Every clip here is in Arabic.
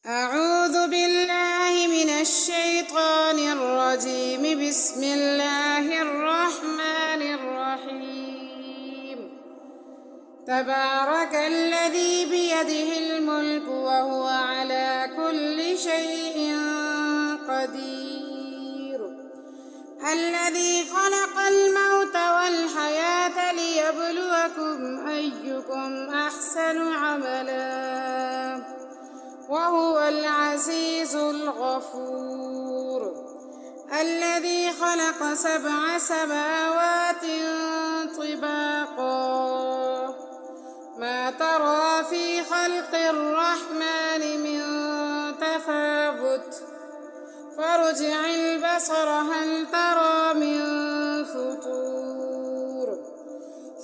أعوذ بالله من الشيطان الرجيم. بسم الله الرحمن الرحيم. تبارك الذي بيده الملك وهو على كل شيء قدير. الذي خلق الموت والحياة ليبلوكم أيكم أحسن عملا وهو العزيز الغفور. الذي خلق 7 سماوات طباقا ما ترى في خلق الرحمن من تفاوت فارجع البصر هل ترى من فطور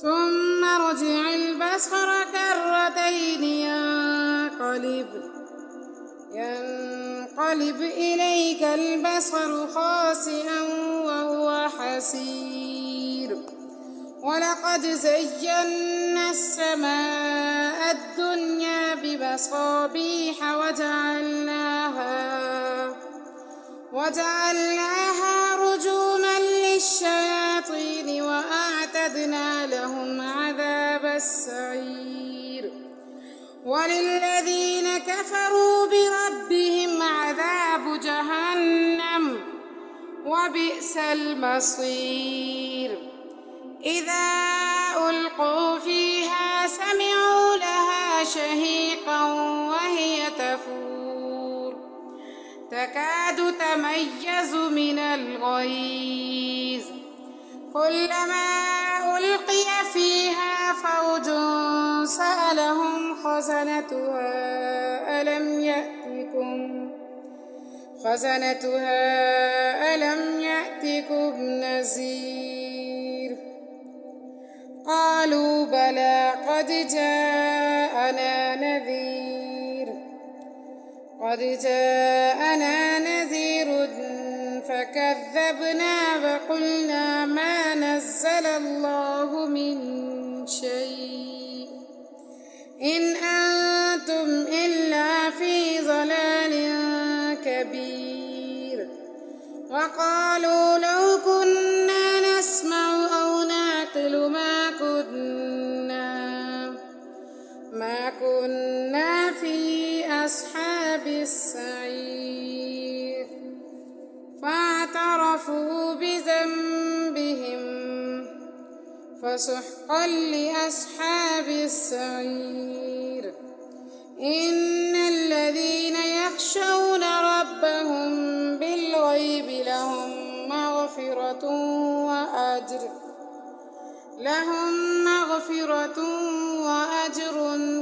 ثم ارجع البصر كرتين ينقلب إليك البصر خاسئا وهو حسير. ولقد زينا السماء الدنيا بمصابيح وجعلناها رجوما للشياطين وأعتدنا لهم عذاب السعير. وللذين كفروا بربهم عذاب جهنم وبئس المصير. إذا ألقوا فيها سمعوا لها شهيقا وهي تفور تكاد تميز من الغيظ. كلما ألقي فيها فوج سألهم خزنتها ألم يأتكم نذير. قالوا بلى قد جاءنا نذير فكذبنا وقلنا ما نزل الله من شيء إن أنتم إلا في ضلال كبير. وقالوا لو كنا نسمع أو نعقل ما كنا في أصحاب السعير. فاعترفوا بذنبهم فسحقا لأصحاب السعير. إن الذين يخشون ربهم بالغيب لهم مغفرة وأجر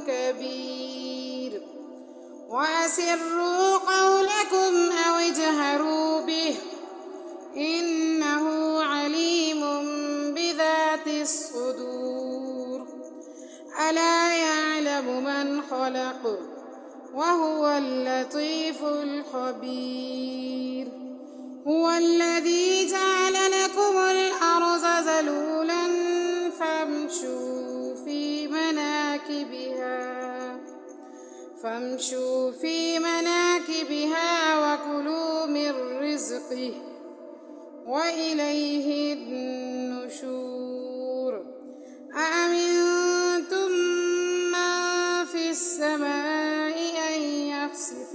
كبير. وأسروا قولكم أو اجهروا به إنه عليم بذات الصدور. ألا يعلم من خلق وهو اللطيف الخبير. هو الذي جعل لكم الأرض ذلولا فامشوا في مناكبها وكلوا من رزقه وإليه النشور. أأمنتم من في السماء أن يخسف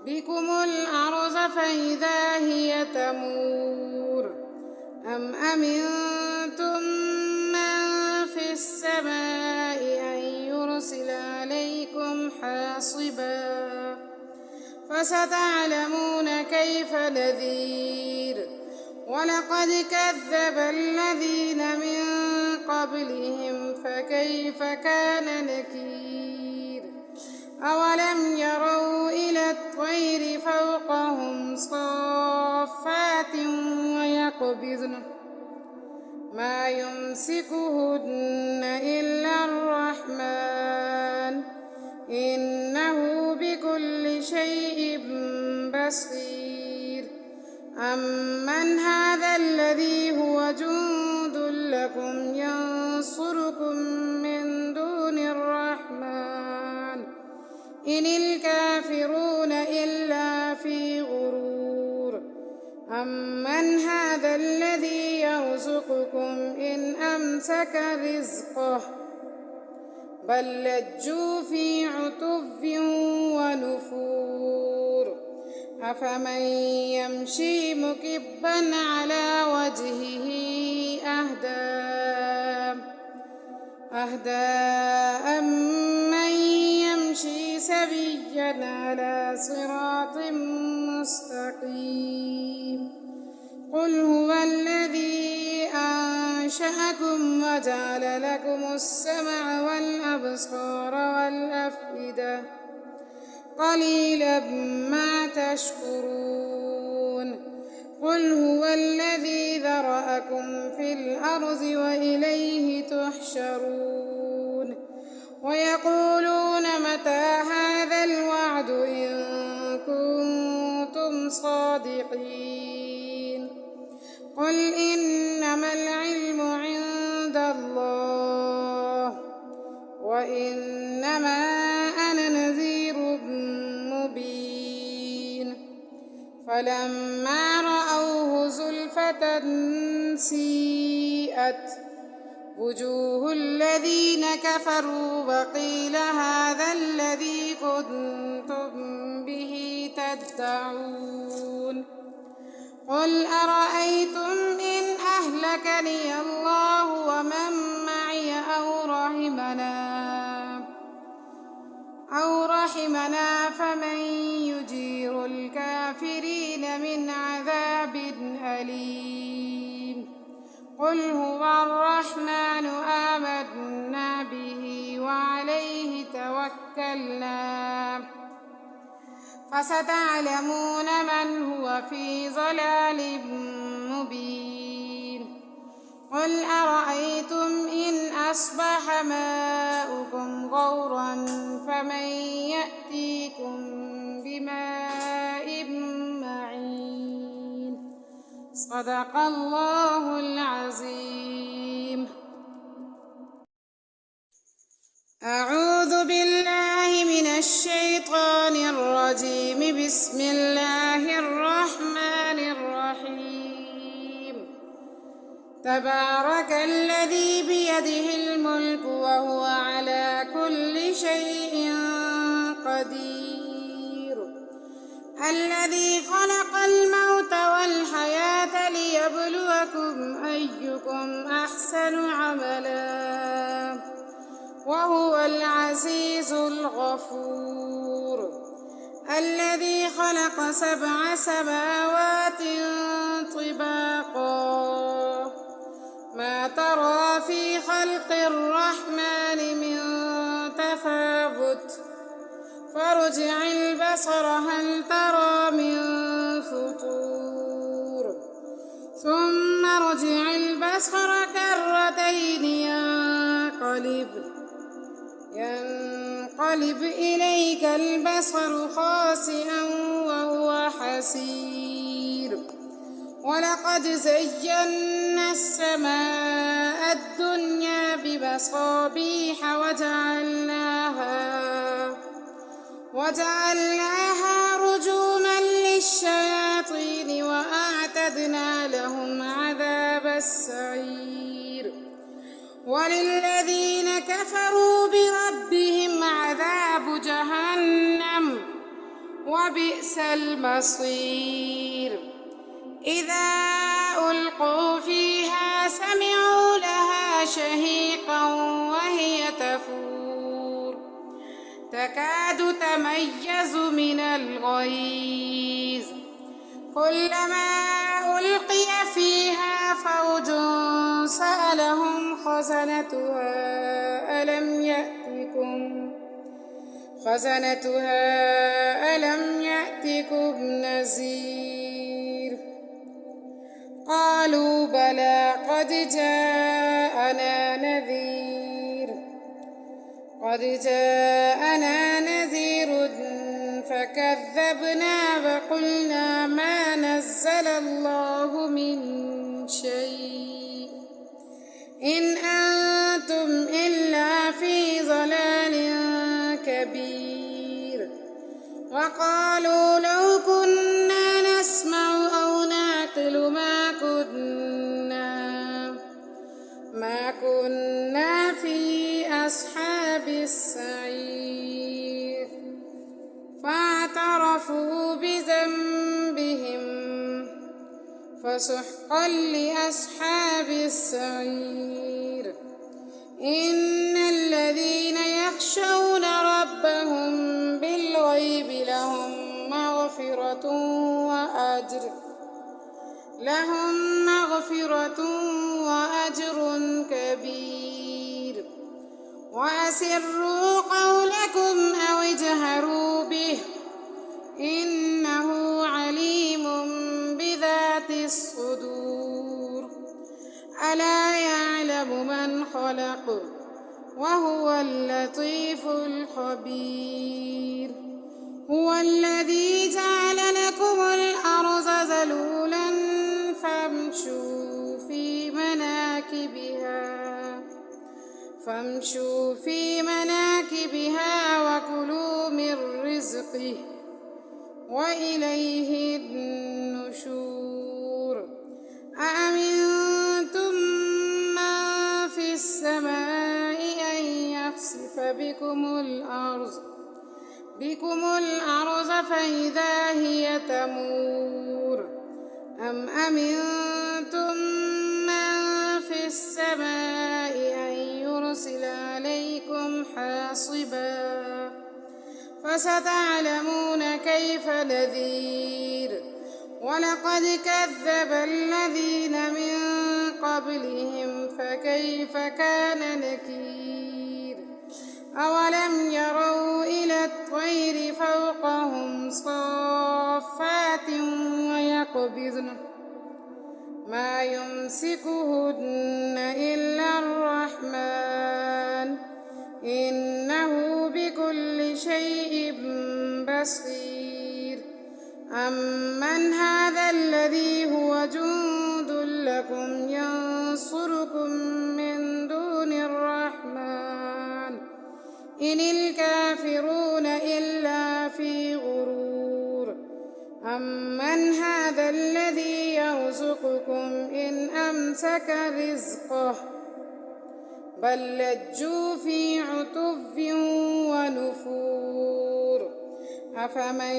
بكم الأرض فإذا هي تمور أم أمنتم من في السماء أن يرسل عليكم حاصبا فستعلمون كيف نذير. ولقد كذب الذين من قبلهم فكيف كان نكير. أولم يروا إلى الطير فوقهم صافات ويقبضن ما يمسكهن إلا الرحمن إنه بكل شيء بصير. أمن هذا الذي هو جند لكم ينصركم من دون الرحمن إن الكافرون إلا في غرور أمن هذا الذي يرزقكم إن أمسك رزقه بل لجوا في عتو ونفور أفمن يمشي مكبا على وجهه أهدى أمن يمشي سويا على صراط مستقيم قل هو الذي أنشأكم وجعل لكم السمع والأبصار والأفئدة قليلا ما تشكرون قل هو الذي ذرأكم في الأرض وإليه تحشرون ويقولون متى هذا الوعد إن كنتم صادقين قل إنما العلم عند الله وإنما أنا نذير مبين فلما رأوه زلفة سيئت وجوه الذين كفروا وقيل هذا الذي كنتم به تدعون قل أرأيتم إن أهلكني الله ومن معي أو رحمنا فمن يجير الكافرين من عذاب أليم قل هو الرحمن آمنا به وعليه توكلنا فستعلمون من هو في ضلال مبين قل أرأيتم إن أصبح ماؤكم غورا فمن يأتيكم بماء معين صدق الله العظيم. أعوذ بالله من الشيطان الرجيم بسم الله الرحمن الرحيم تبارك الذي بيده الملك وهو على كل شيء قدير الذي خلق الموت والحياة ليبلوكم أيكم أحسن عملا وهو العزيز الغفور الذي خلق 7 سماوات طباقا ما ترى في خلق الرحمن من تفاوت فارجع البصر هل ترى من فطور ثم ارجع البصر كرتين ينقلب إليك البصر خاسئا وهو حسير ولقد زينا السماء الدنيا بمصابيح وجعلناها رجوما للشياطين وأعتدنا لهم عذاب السعير وللذين كفروا بربهم عذاب جهنم وبئس المصير إذا ألقوا فيها سمعوا لها شهيقا وهي تفور تكاد تميز من الغيظ كلما ألقي فيها فوج سألهم خزنتها ألم يأتكم نذير قالوا بلى قد جاءنا نذير فكذبنا وقلنا ما نزل الله من شيء إن أنتم إلا في ضلال كبير وقالوا لو كنا نسمع أو نعقل ما كنا في أصحاب السعير فاعترفوا بذنبهم فسحقا لأصحاب السعير إن الذين يخشون ربهم بالغيب لهم مغفرة وأجر كبير وأسروا قولكم أو اجهروا به إنه عليم بذات الصدور ألا يعلم من خلق وهو اللطيف الخبير هو الذي جعل لكم الأرض ذلولا فامشوا في مناكبها وكلوا من رزقه وإليه النشور أأمنتم من في السماء أن يخسف بكم الأرض فإذا هي تمور أم أمنتم من في السماء أن يرسل عليكم حاصبا فستعلمون كيف نذير ولقد كذب الذين من قبلهم فكيف كان نكير أولم يروا إلى الطير فوقهم صافات ويقبضن ما يمسكهن إلا الرحمن إنه بكل شيء بصير أمن هذا الذي هو جند لكم ينصركم من دون الرحمن إن الكافرون إلا في غرور أمن هذا الذي يرزقكم إن أمسك رزقه بل لجوا في عتو ونفور أفمن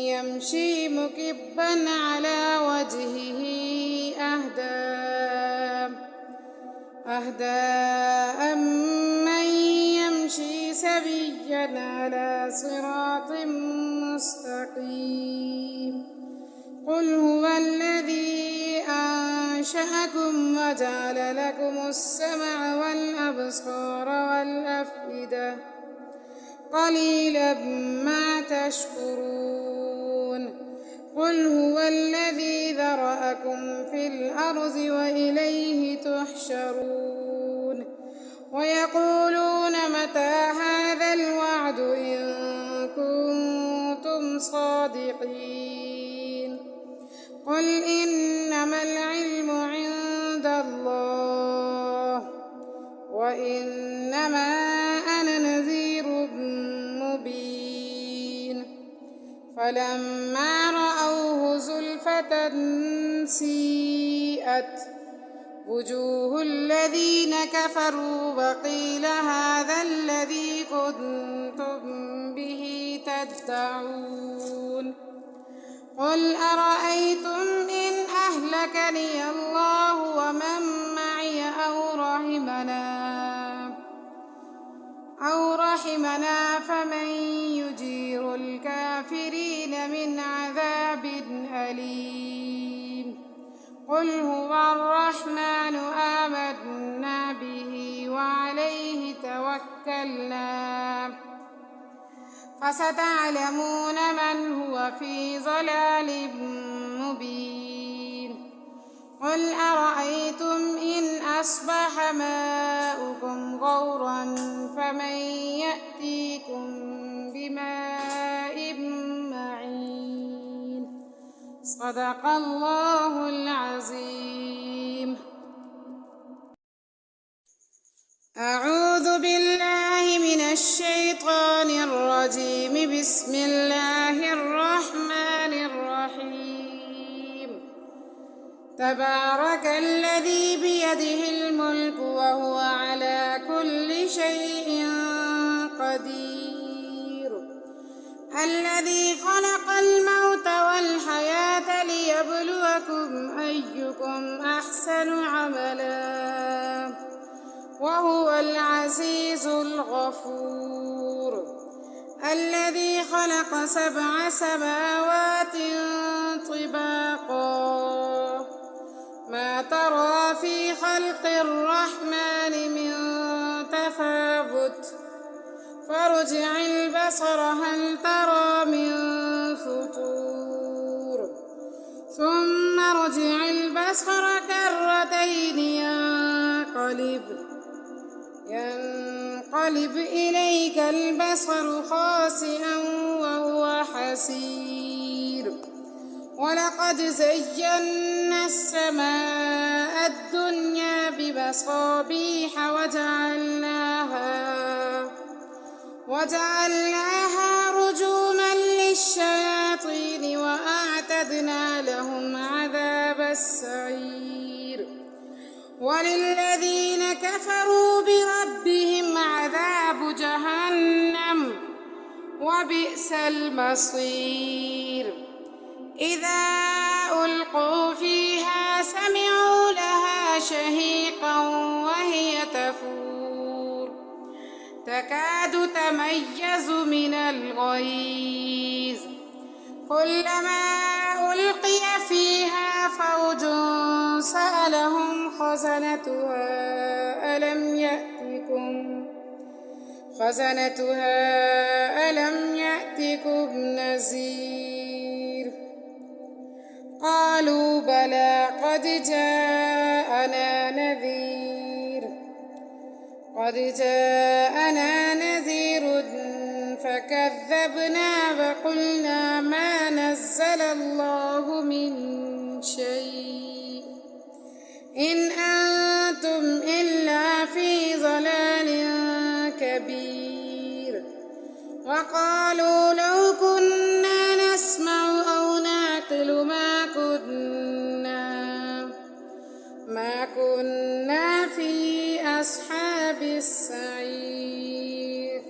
يمشي مكبا على وجهه أهدى أمن يمشي سويا على صراط مستقيم قل هو الذي أنشأكم وجعل لكم السمع والأبصار والأفئدة قليلا ما تشكرون قل هو الذي ذرأكم في الأرض وإليه تحشرون ويقولون متى هذا الوعد إن كنتم صادقين قل إنما العلم عند الله وإنما أنا نذير مبين فلما رأوه زلفة سيئت وجوه الذين كفروا وقيل هذا الذي كنتم به تدعون قل أرأيتم إن أهلكني الله ومن معي أو رحمنا فمن يجير الكافرين من عذاب أليم قل هو الرحمن آمنا به وعليه توكلنا فستعلمون من هو في ضلال مبين قل أرأيتم إن أصبح ماؤكم غورا فمن يأتيكم بماء معين صدق الله العظيم. أعوذ بالله من الشيطان الشيطان الرجيم. بسم الله الرحمن الرحيم. تبارك الذي بيده الملك وهو على كل شيء قدير. الذي خلق الموت والحياة ليبلوكم أيكم أحسن عملا وهو العزيز الغفور. الذي خلق 7 سماوات طباقا ما ترى في خلق الرحمن من تفاوت فارجع البصر هل ترى من فطور ثم ارجع البصر كرتين ينقلب إليك البصر خاسئا وهو حسير. ولقد زينا السماء الدنيا بمصابيح وجعلناها رجوما للشياطين وأعتدنا لهم عذاب السعير. وللذين كفروا بربهم عذاب جهنم وبئس المصير. إذا ألقوا فيها سمعوا لها شهيقا وهي تفور تكاد تميز من الغيظ كلما ألقي فيها فوج سألهم خزنتها ألم يأتكم نذير قالوا بلى قد جاءنا نذير فكذبنا وقلنا ما نزل الله من شيء إن أنتم إلا في ضلال كبير. وقالوا لو كنا نسمع أو نعقل ما كنا في أصحاب السعير.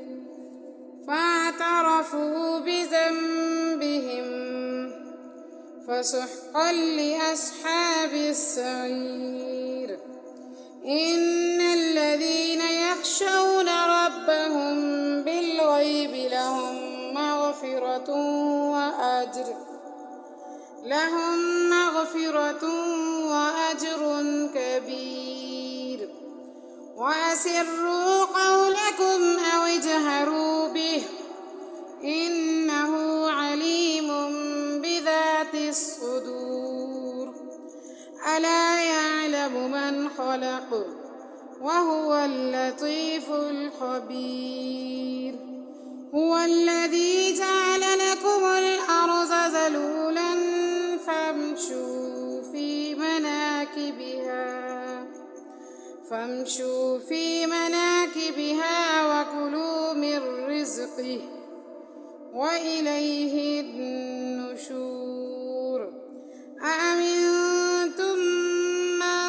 فاعترفوا بذنبهم فسحقا لأصحاب السعير. إن الذين يخشون ربهم بالغيب لهم مغفرة وأجر كبير. وأسروا قولكم أو اجهروا به إنه عليم بذات الصدور. ألا يعلم من خلق وهو اللطيف الخبير. هو الذي جعل لكم الأرض ذلولا فامشوا في مناكبها وكلوا من رزقه وإليه النشور. أأمنتم من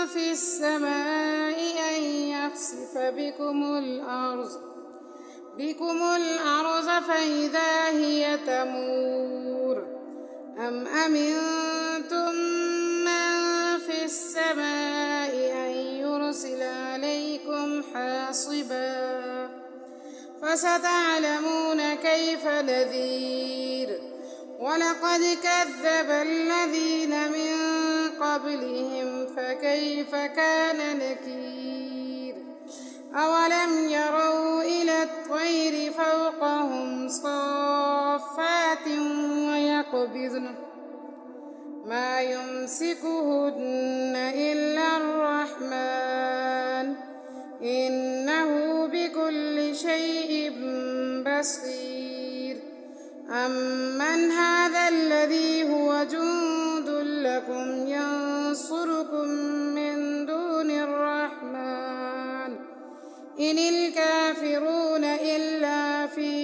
في السماء أن يخسف بكم الأرض فإذا هي تمور أم أمنتم من في السماء أن يرسل عليكم حاصبا فستعلمون كيف نذير. ولقد كذب الذين من قبلهم فكيف كان نكير. أولم يروا إلى الطير فوقهم صافات ويقبضن ما يمسكهن إلا الرحمن إنه بكل شيء بصير. أمن هذا الذي هو جند لكم ينصركم من دون الرحمن إن الكافرون إلا في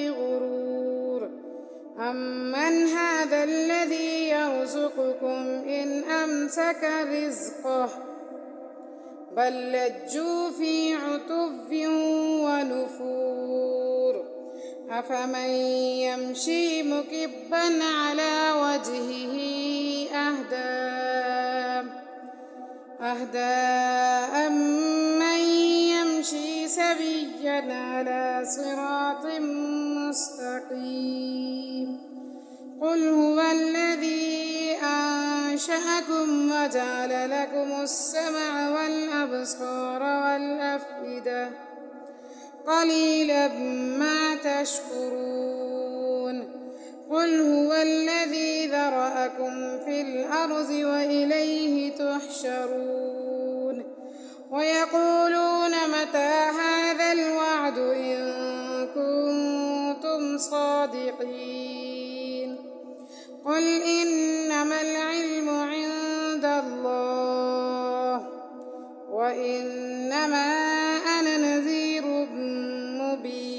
أمن هذا الذي يرزقكم إن أمسك رزقه بل لجوا في عتو ونفور أفمن يمشي مكبا على وجهه أهدى أمن يمشي سويا على صراط مستقيم قل هو الذي أنشأكم وجعل لكم السمع والأبصار والأفئدة قليلا ما تشكرون قل هو الذي ذرأكم في الأرض وإليه تحشرون ويقولون متى هذا الوعد إن كنتم صادقين قل إنما العلم عند الله وإنما أنا نذير مبين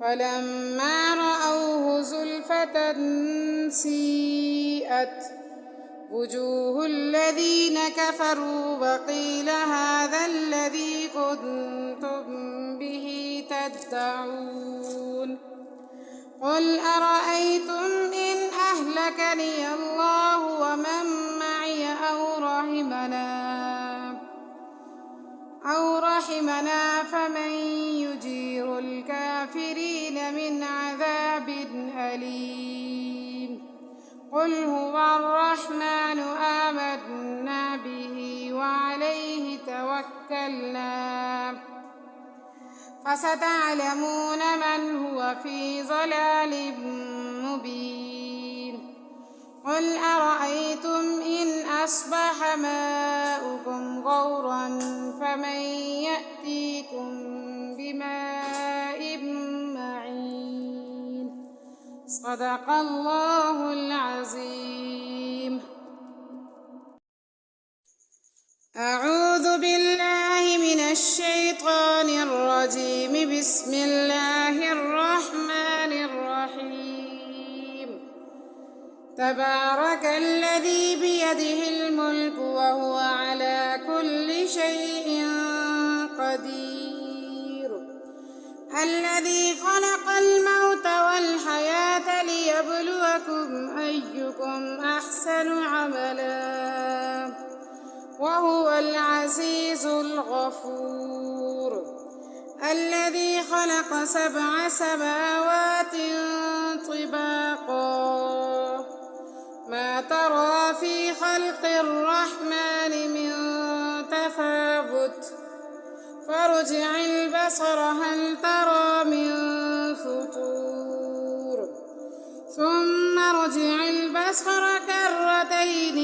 فلما رأوه زلفة سيئت وجوه الذين كفروا وقيل هذا الذي كنتم به تدعون قل أرأيتم إن أهلكني الله ومن معي أو رحمنا فمن يجير الكافرين من عذاب أليم قل هو الرحمن آمنا به وعليه توكلنا فستعلمون من هو في ضلال مبين قل أرأيتم إن أصبح ماؤكم غورا فمن يأتيكم بماء معين صدق الله العظيم. أعوذ بالله من الشيطان الرجيم. بسم الله الرحمن الرحيم. تبارك الذي بيده الملك وهو على كل شيء قدير الذي خلق الموت والحياة ليبلوكم أيكم أحسن عملا وهو العزيز الغفور الذي خلق 7 سماوات طباقا ما ترى في خلق الرحمن من تفاوت فارجع البصر هل ترى من فطور ثم ارجع البصر كرتين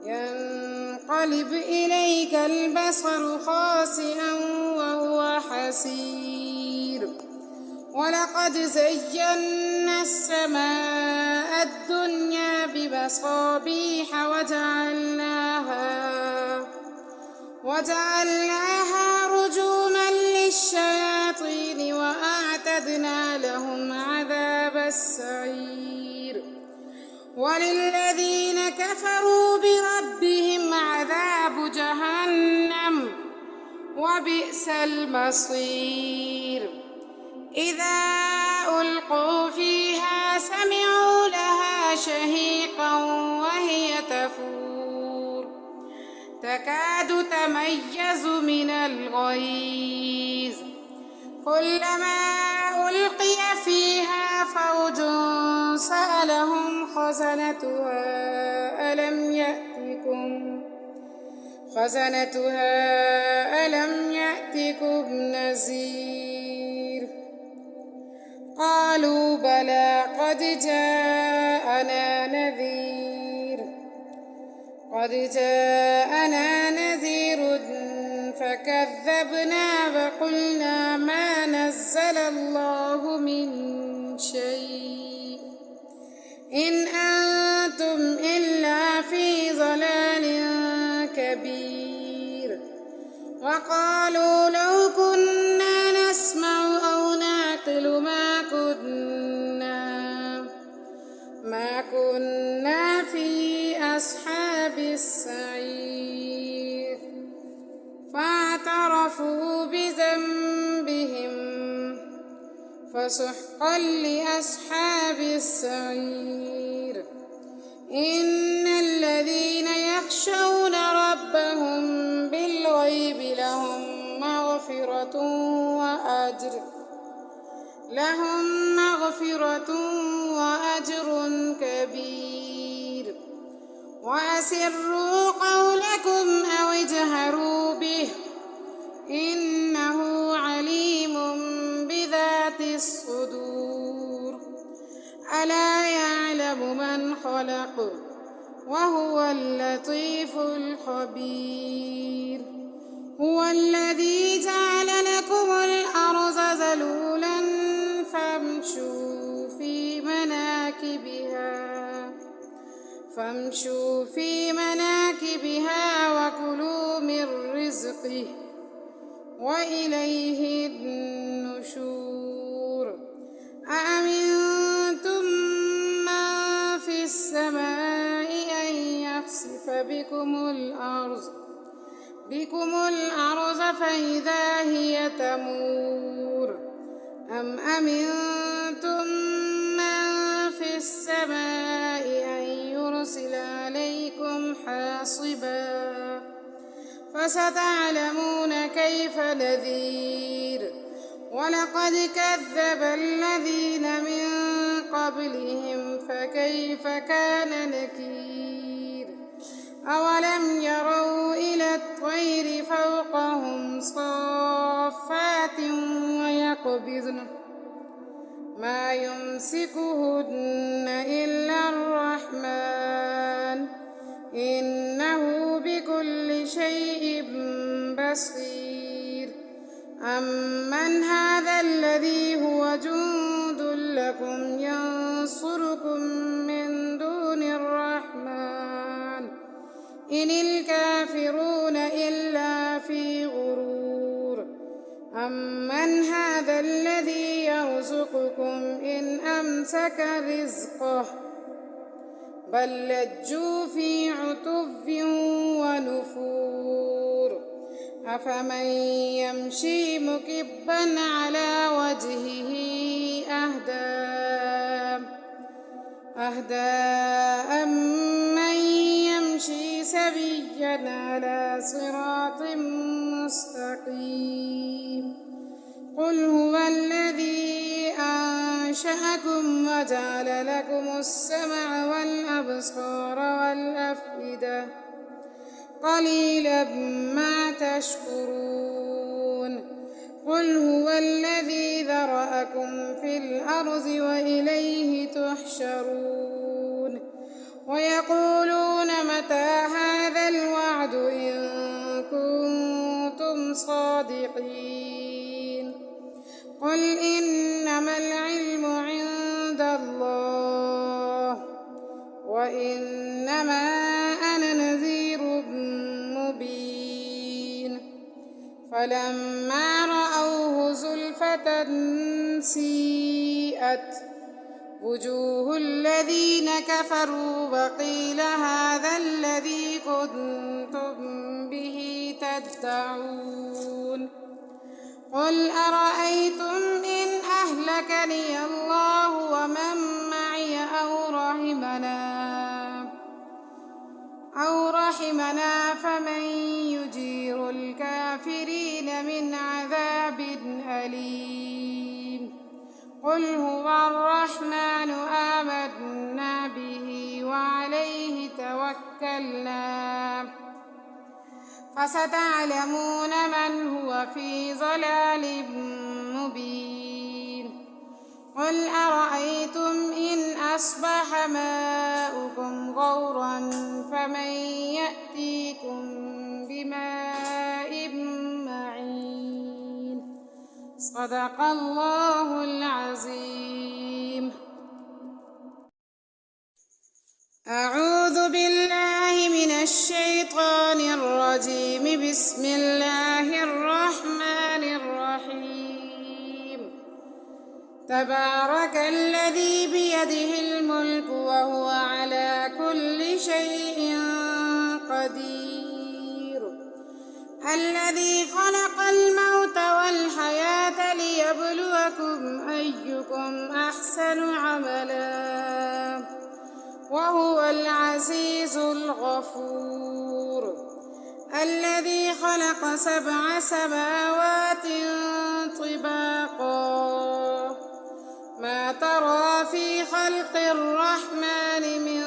ينقلب إليك البصر خاسئا وهو حسير ولقد زينا السماء الدنيا بمصابيح وجعلناها رجوما للشياطين وأعتدنا لهم عذاب السعير وللذين كفروا بربهم عذاب جهنم وبئس المصير إذا ألقوا فيها سمعوا لها شهيقا وهي تفور تكاد تميز من الغيظ كلما ألقي فيها فوج سألهم خزنتها ألم يأتكم نذير قالوا بلى قد جاءنا نذير فكذبنا وقلنا ما نزل الله من شيء إن أنتم إلا في ضلال كبير وقالوا لو كنا نسمع أو نعقل فسحقا لأصحاب السعير إن الذين يخشون ربهم بالغيب لهم مغفرة وأجر كبير وأسروا قولكم أو اجهروا به إنه عليم بذات الصدور ألا يعلم من خلق وهو اللطيف الخبير هو الذي جعل لكم الأرض ذلولا فامشوا في مناكبها وكلوا من رزقه وإليه النشور أأمنتم من في السماء أن يخسف بكم الأرض فإذا هي تمور أم أمنتم من في السماء أن يرسل عليكم حاصبا فستعلمون كيف نذير ولقد كذب الذين من قبلهم فكيف كان نكير أولم يروا إلى الطير فوقهم صافات ويقبضن ما يمسكهن إلا الرحمن إنه بكل شيء بصير أمن هذا الذي هو جند لكم ينصركم من دون الرحمن إن الكافرون إلا في غرور أمن هذا الذي يرزقكم إن أمسك رزقه بل لجوا في عتو ونفور أفمن يمشي مكبا على وجهه أهدى أمن يمشي سويا على صراط مستقيم قل هو الذي أنشأكم وجعل لكم السمع والأبصار والأفئدة قليلا ما تشكرون قل هو الذي ذرأكم في الأرض وإليه تحشرون ويقولون متى هذا الوعد إن كنتم صادقين قل إنما العلم عند الله وإنما أنا نذير مبين فلما رأوه زلفة سيئت وجوه الذين كفروا وقيل هذا الذي كنتم به تدعون قل أرأيتم إن أهلكني الله ومن معي أو رحمنا فمن يجير الكافرين من عذاب أليم قل هو الرحمن آمنا به وعليه توكلنا فستعلمون من هو في ضلال مبين قل أرأيتم إن أصبح ماؤكم غورا فمن يأتيكم بماء معين صدق الله العظيم أعوذ بالله من الشيطان الرجيم بسم الله الرحمن الرحيم تبارك الذي بيده الملك وهو على كل شيء قدير الذي خلق الموت والحياة ليبلوكم أيكم العزيز الغفور الذي خلق 7 سماوات طباقا ما ترى في خلق الرحمن من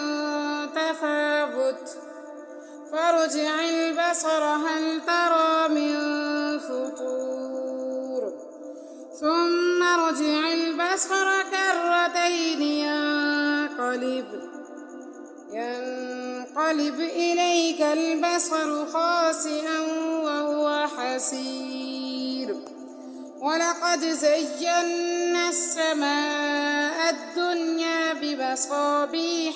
تفاوت فارجع البصر هل ترى من فطور ثم ارجع البصر كرتين ينقلب إليك البصر خاسئا وهو حسير ولقد زينا السماء الدنيا بمصابيح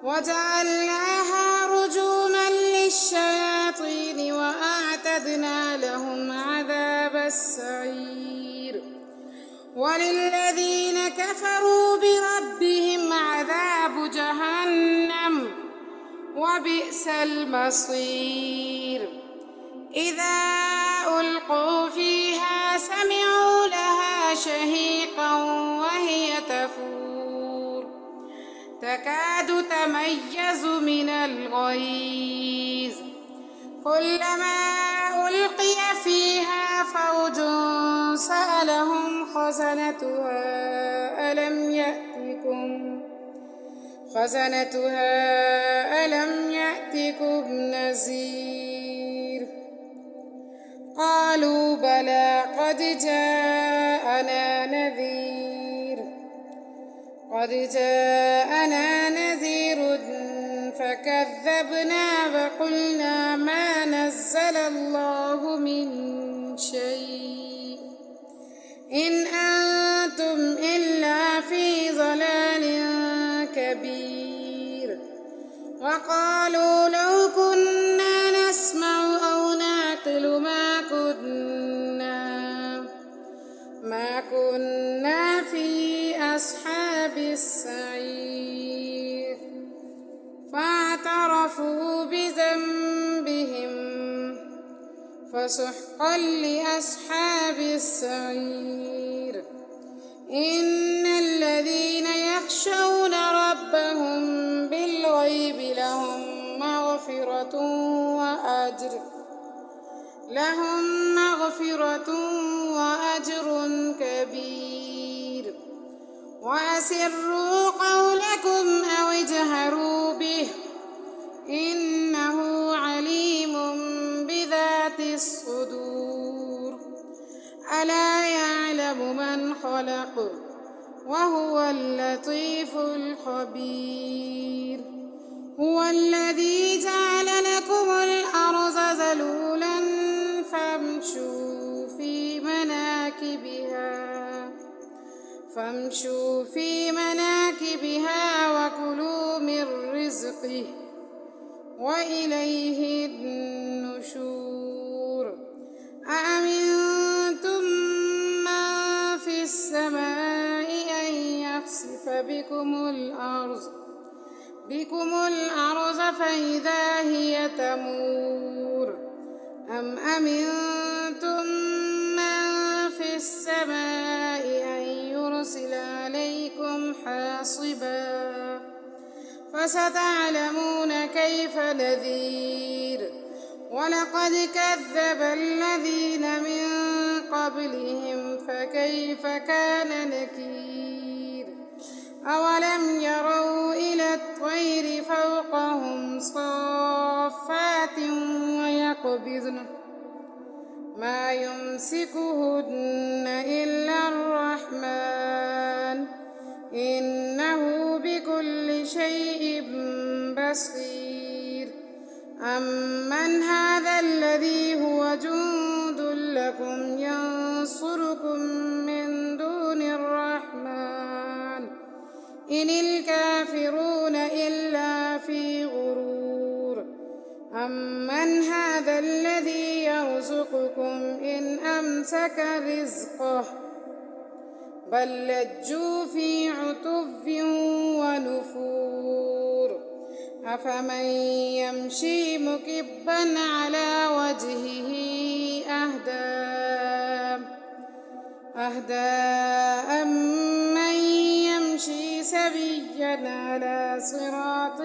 وجعلناها رجوما للشياطين وأعتدنا لهم عذاب السعير وللذين كفروا بربهم عذاب جهنم وبئس المصير إذا ألقوا فيها سمعوا لها شهيقا وهي تفور تكاد تميز من الغيظ كلما ألقي فيها فوج سألهم خزنتها ألم يأتكم نذير قالوا بلى قد جاءنا نذير فكذبنا وقلنا ما نزل الله من شيء إن أنتم إلا في ضلال كبير وقالوا لو كنا نسمع أو نعقل ما كنا في أصحاب السعير فاعترفوا بذنبهم فسحقا لأصحاب السعير إن الذين يخشون ربهم بالغيب لهم مغفرة وأجر كبير وأسروا قولكم أو اجهروا به إنه عليم بذات الصدور ألا يعلم من خلق وهو اللطيف الخبير هو الذي جعل لكم الأرض ذلولا فامشوا في مناكبها وكلوا من رزقه وإليه النشور أأمنتم من في السماء أن يخسف بكم الأرض فإذا هي تمور أم أمنتم من في السماء أن يرسل عليكم حاصبا فستعلمون كيف نذير ولقد كذب الذين من قبلهم فكيف كان نكير أولم يروا إلى الطير فوقهم صافات ويقبضن ما يمسكهن إلا الرحمن إنه بكل شيء بصير أمن هذا الذي هو جند لكم ينصركم من دون الرحمن إن الكافرون إلا في غرور أمن هذا الذي يرزقكم إن أمسك رزقه بل لجوا في عتو ونفور أفمن يمشي مكبا على وجهه أهدى أمن يمشي سويا على صراط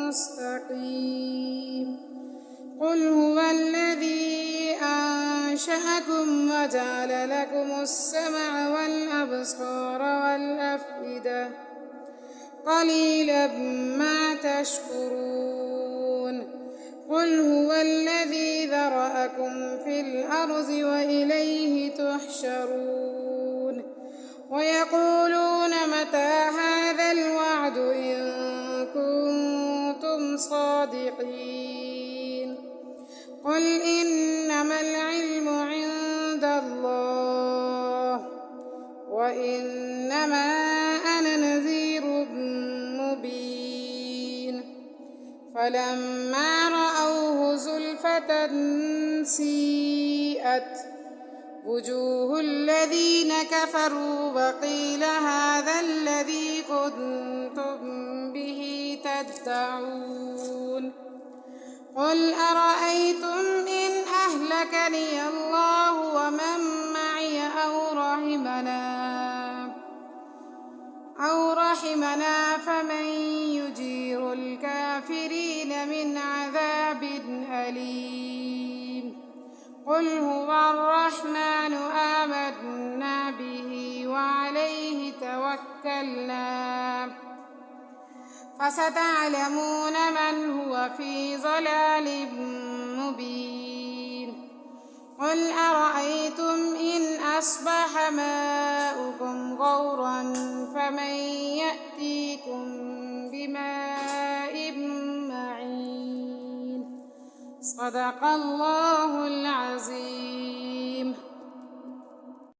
مستقيم. قل هو الذي أنشأكم وجعل لكم السمع والأبصار والأفئدة قليلا ما تشكرون. قل هو الذي ذرأكم في الأرض وإليه تحشرون. ويقولون متى هذا الوعد إن كنتم صادقين. قل إنما العلم عند الله وإنما أنا نذير مبين. فلما رأوه زلفة سيئت وجوه الذين كفروا وقيل هذا الذي كنتم به تدعون. قل أرأيتم إن أهلكني الله ومن معي أو رحمنا فمن يجير الكافرين من عذاب أليم. قل هو الرحمن آمنا به وعليه توكلنا فستعلمون من هو في ضلال مبين. قل أرأيتم إن أصبح ماؤكم غورا فمن يأتيكم بماء معين. صدق الله العظيم.